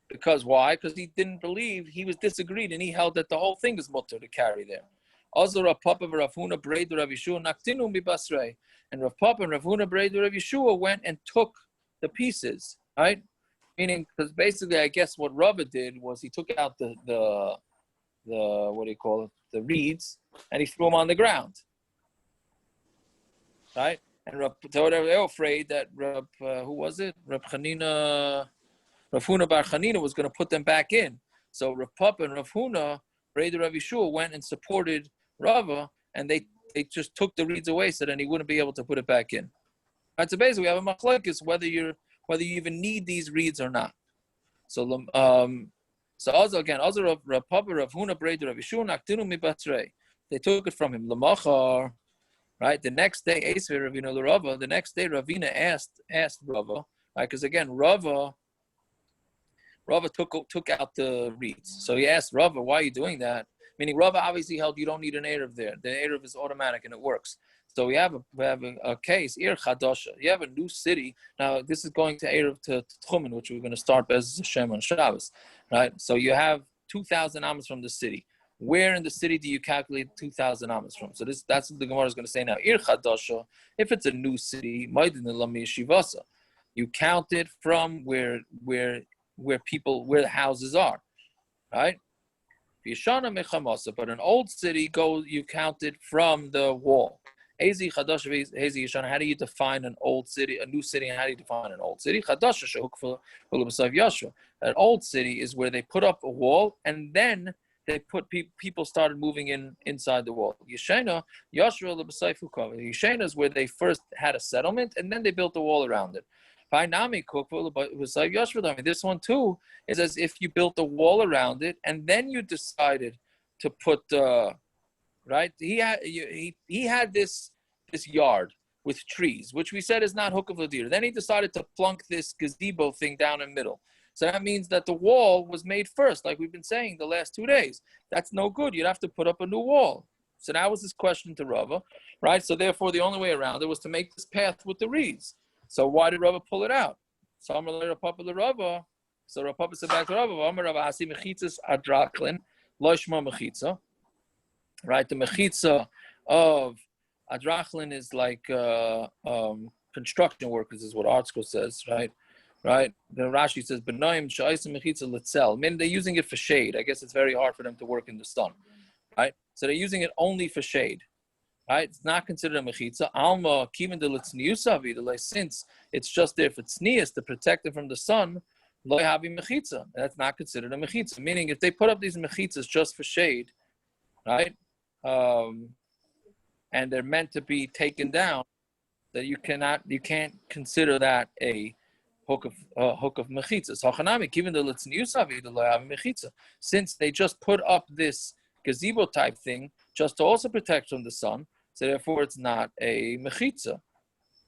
Because why? Because he didn't believe, he was disagreed, and he held that the whole thing is mutter to carry there. Azal Rav Papa Rav Huna Breidu Rav Yeshua Naktinu Mibasrei, and Rav Papa and Rav Huna Breidu Rav Yeshua went and took the pieces, right? Meaning, because basically, I guess what Rava did was he took out the what do you call it, the reeds, and he threw them on the ground, right? And they were afraid that Rab Huna Bar Chanina was going to put them back in. So Rav Papa and Rav Huna, Breidu Rav Yeshua, went and supported Rava, and they just took the reeds away so then he wouldn't be able to put it back in. Right, so basically we have a Machlokes whether you even need these reeds or not. So also again, also Rav Papa, Rav Huna, Breidu Rav Yeshua, Naktinu Mibatrei. They took it from him. Lamachar, right? The next day, the next day Ravina asked Rava, right? Because again, Rava took out the reeds. So he asked Rava, why are you doing that? Meaning Rava obviously held you don't need an Eruv there. The Eruv is automatic and it works. So we have a case, Ir Chadasha. You have a new city. Now this is going to Eruv to Tchumen, which we're going to start Bez Hashem on Shabbos, right? So you have 2,000 amos from the city. Where in the city do you calculate 2,000 amos from? So that's what the Gemara is going to say now. Ir Chadasha, if it's a new city, you count it from where the houses are, right? But an old city, you count it from the wall. How do you define an old city, a new city, and how do you define an old city? An old city is where they put up a wall, and then they put people started moving inside the wall. Yeshena is where they first had a settlement, and then they built a wall around it. This one too is as if you built a wall around it, and then you decided to put right. He had this yard with trees, which we said is not hook of Ladir. Then he decided to plunk this gazebo thing down in the middle. So that means that the wall was made first, like we've been saying the last 2 days. That's no good. You'd have to put up a new wall. So that was his question to Rava, right? So therefore, the only way around it was to make this path with the reeds. So why did Rava pull it out? So Rav Papa said back to Rava, Amar Rava Hasi mechitzas adraklin, loishma mechitza. right? The mechitza of adrachlin is like construction workers, is what Article says, right? Right. The Rashi says, "Benoim sha'isem mechitza letzel." I mean, they're using it for shade. I guess it's very hard for them to work in the sun, right? So they're using it only for shade, right? It's not considered a mechitza. Alma kivin de litzniusavi, since it's just there for tznius to protect it from the sun. Lo havi mechitza. That's not considered a mechitza. Meaning, if they put up these mechitzas just for shade, right, and they're meant to be taken down, that you can't consider that a hook of mechitza. So Hanami, given the litzniusavi, the lo havi mechitza, since they just put up this gazebo type thing just to also protect from the sun, so therefore it's not a mechitza,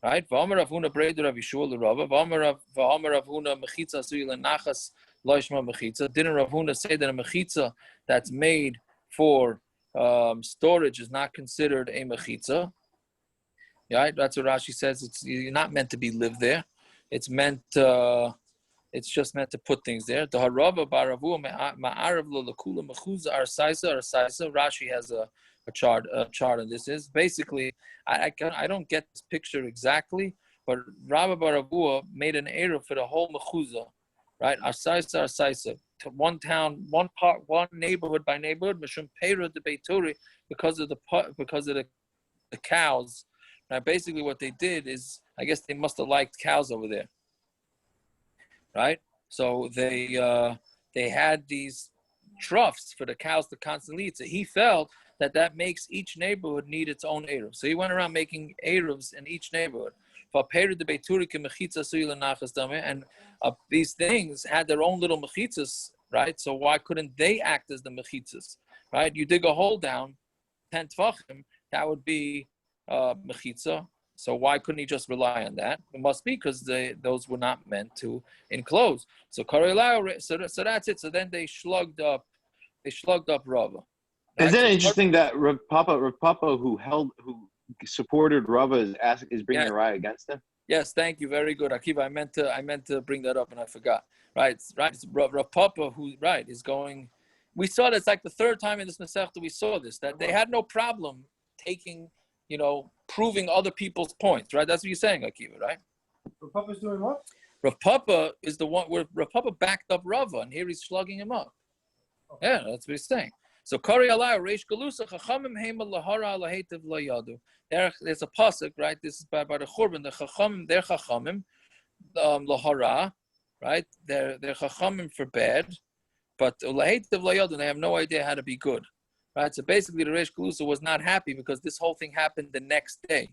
right? V'amar Rav Huna breider Rav Yishua l'Rava. V'amar Rav Huna mechitza asui l'nachas lo yishma mechitza. Didn't Rav Huna say that a mechitza that's made for storage is not considered a mechitza? Right? That's what Rashi says. You're not meant to be lived there. It's meant. It's just meant to put things there. The harava baravu ma'arav lo lakula mechuza arsaisa. Rashi has a chart on this. Is basically I don't get this picture exactly, but Rabba Baravua made an error for the whole mechuza, right? Arsaisa. To one town, one part, one neighborhood by neighborhood. Mishum peira de beituri, because of the cows. Now, basically, what they did is, I guess they must have liked cows over there, right? So they had these troughs for the cows to constantly eat. So he felt that makes each neighborhood need its own eruv. So he went around making eruvs in each neighborhood. And these things had their own little mechitzas, right? So why couldn't they act as the mechitzas, right? You dig a hole down 10 tefachim, that would be mechitza. So why couldn't he just rely on that? It must be because those were not meant to enclose. So that's it. So then they slugged up Rava. Right? Isn't it interesting that Rav Papa who supported Rava is bringing a riot against him? Yes, thank you. Very good, Akiva. I meant to bring that up and I forgot. Right, right. It's Rav Papa is going. We saw this like the third time in this Masechta. We saw this, that they had no problem taking, proving other people's points. Right, that's what you're saying, Akiva. Right. Rav Papa's doing what? Rav Papa is the one where Rav Papa backed up Rava, and here he's slugging him up. Okay. Yeah, that's what he's saying. So Kari Alai Reish Galusa Chachamim Hema Lahara Lahetiv Layadu. There's a pasuk, right? This is by the Churban. The Chachamim, they're Chachamim Lahara, right? They're Chachamim for bad, but Lahetiv Layadu, they have no idea how to be good, right? So basically, the Reish Galusa was not happy because this whole thing happened the next day.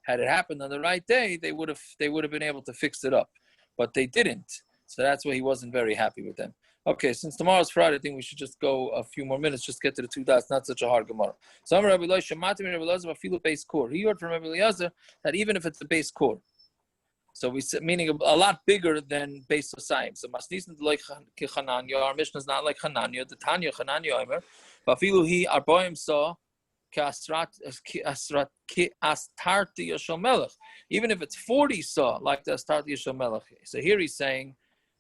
Had it happened on the right day, they would have been able to fix it up, but they didn't. So that's why he wasn't very happy with them. Okay, since tomorrow's Friday, I think we should just go a few more minutes, just get to the two dots, not such a hard Gemara. So Rabbi Eliezer, base core. He heard from Rabbi Eliezer that even if it's a base core, so meaning a lot bigger than base Osayim. So Masnisin like Chananya, our Mishnah is not like Chananya, the Tanya Chananya Omer, but he Arboim saw Astarti Yashal Melech. Even if it's 40 saw, like the Astarti Yashal Melech. So here he's saying,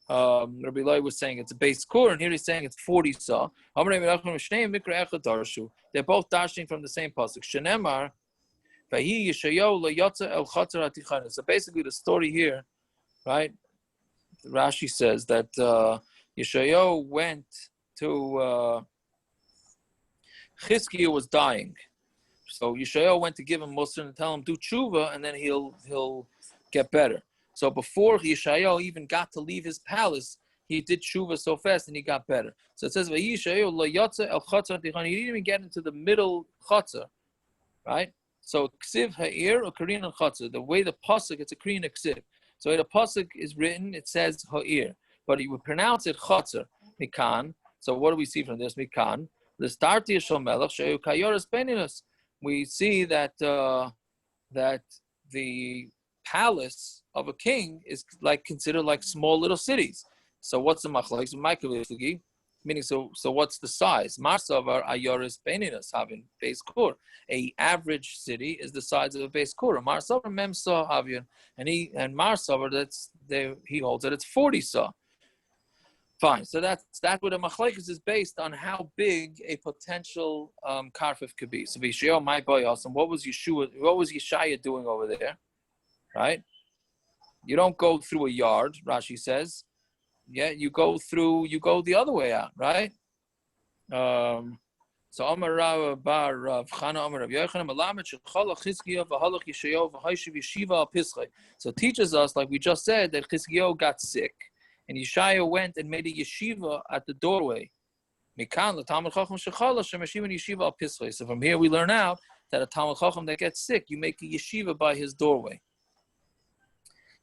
Rabbi Eloi was saying it's a base core, and here he's saying it's 40 saw. They're both dashing from the same pasuk. Shenemar, so basically the story here, right? Rashi says that Yeshayahu went to Chizkiah was dying, so Yeshayahu went to give him Musar and tell him do tshuva, and then he'll get better. So before Yeshayahu even got to leave his palace, he did tshuva so fast and he got better. So it says, he didn't even get into the middle chatzer, right? So ksiv ha'ir or karin and chatzer. The way the pasuk, it's a karin ksiv. So when the pasuk is written, it says ha'ir, but he would pronounce it chatzer, mikan. So what do we see from this? Mikan. The starti shel melech sheyu kayoras beninos. We see that that the palace of a king is considered like small little cities. So what's the Machlokes? Meaning, so what's the size? Marsavar ayoris beninas having base core. A average city is the size of a base core. Marsavar memsa avian, and Marsavar he holds that it's 40 saw. Fine. So that's what a Machlokes is based on, how big a potential karfef could be. So Vishio, my boy, awesome. What was Yeshaya doing over there? Right? You don't go through a yard, Rashi says. Yeah, you go the other way out, right? So Amar Rav Bar Rav Chana Amar Rav Yochanan Melamed Shechala Chizkiyahu v'Halach Yeshayahu v'Hayshiv Yeshiva al Pischei. So it teaches us, like we just said, that Chizkiyahu got sick, and Yeshaya went and made a yeshiva at the doorway. Mikan l'Talmid Chacham Shechala Shemeshiva Yeshiva al Pischei. So from here we learn out that a Talmid Chacham that gets sick, you make a yeshiva by his doorway.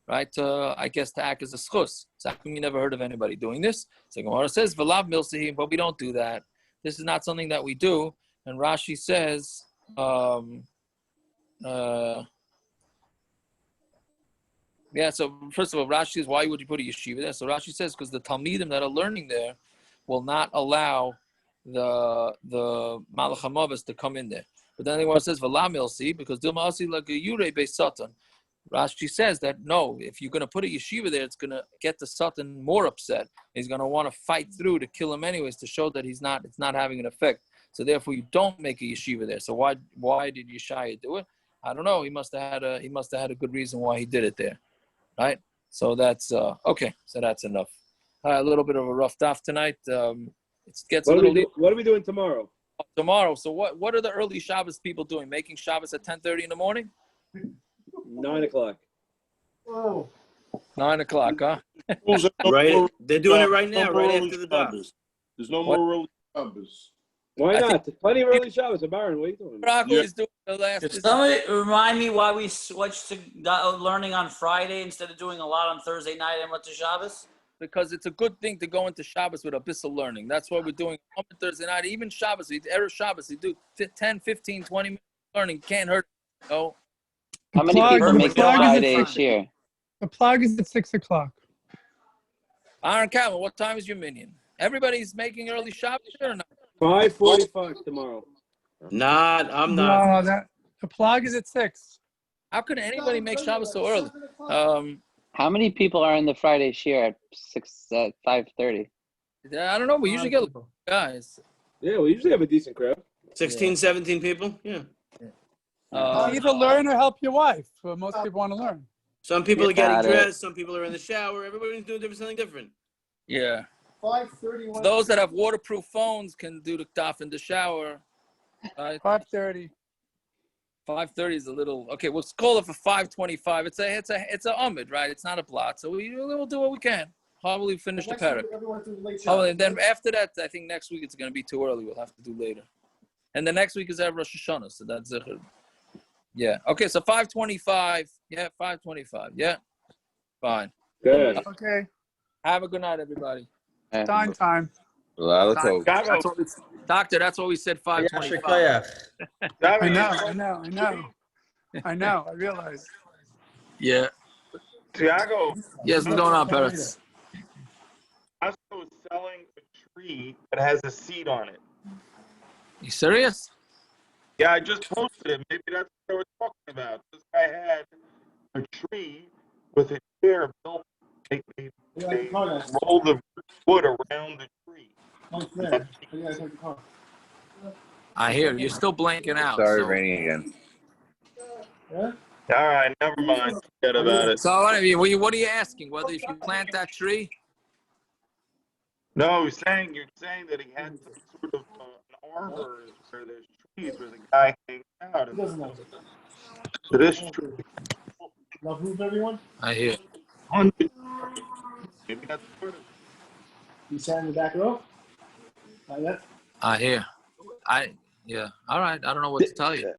Right, I guess to act as a schus. So how come you never heard of anybody doing this? So Gemara says, "V'lav milsehim," but we don't do that. This is not something that we do. And Rashi says, so first of all, Rashi says, why would you put a yeshiva there? So Rashi says, because the Talmidim that are learning there will not allow the Malach HaMavos to come in there. But then it says, "V'lav milsi," because Dilma Asi Lagayure Beis Satan. Rashi says that no, if you're going to put a yeshiva there, it's going to get the Satan more upset. He's going to want to fight through to kill him anyways, to show that it's not having an effect. So therefore, you don't make a yeshiva there. So why did Yeshaya do it? I don't know. He must have had a good reason why he did it there, right? So that's okay. So that's enough. A little bit of a rough daf tonight. It gets a little. What are we doing tomorrow? Tomorrow. So what are the early Shabbos people doing? Making Shabbos at 10:30 in the morning? 9 o'clock. Oh. 9 o'clock, huh? Right. They're doing it right now, right after the daf. There's no more early Shabbos. Why not? Plenty of early Shabbos. Baron, what are you doing? Broccoli's doing the last. Could somebody remind me why we switched to learning on Friday instead of doing a lot on Thursday night and went to Shabbos? Because it's a good thing to go into Shabbos with a bit of learning. That's why we're doing on Thursday night. Even Shabbos, Erev Shabbos, you do 10, 15, 20 minutes learning. Can't hurt. No. How many people make the Friday share? The plug is at 6 o'clock. Aaron Calvin, what time is your minion? Everybody's making early Shabbos or not? 5:45 tomorrow. I'm not. No, the plug is at 6. How could anybody make Shabbos so early? How many people are in the Friday share at 5:30? I don't know. We usually get guys. Yeah, we usually have a decent crowd. 16, 17 people. Yeah. Either learn or help your wife. Well, most people want to learn. Some people are getting dressed. Some people are in the shower. Everybody's doing something different. Yeah. 5:31. Those that have waterproof phones can do the daf in the shower. 5:30. 5:30 is a little okay. We'll call it for 5:25. It's a Amud, right? It's not a blot, so we'll do what we can. Probably finish the parak. And then after that, I think next week it's going to be too early. We'll have to do later. And the next week is Erev Rosh Hashanah, so that's Zechur. Yeah. Okay. So 5:25. Yeah. 5:25. Yeah. Fine. Good. Okay. Have a good night, everybody. Time. Doctor, that's what we said. 5:25. I know. I realize. Yeah. Tiago. Yes. What's going on, Peretz? Costco is selling a tree that has a seed on it. You serious? Yeah, I just posted it. Maybe that's what we're talking about. This guy had a tree with a chair built. They rolled the wood around the tree. I hear you're still blanking out. Sorry, raining again. All right, never mind. Forget about it. So what are you asking? Whether if you plant that tree? No, you're saying that he had some sort of an arbor where there's trees where the guy hangs out. He doesn't know. It is true. Love move, everyone. I hear. Maybe that's part of it. You sat in the back row? Not yet? I hear. Yeah. All right. I don't know what to tell you.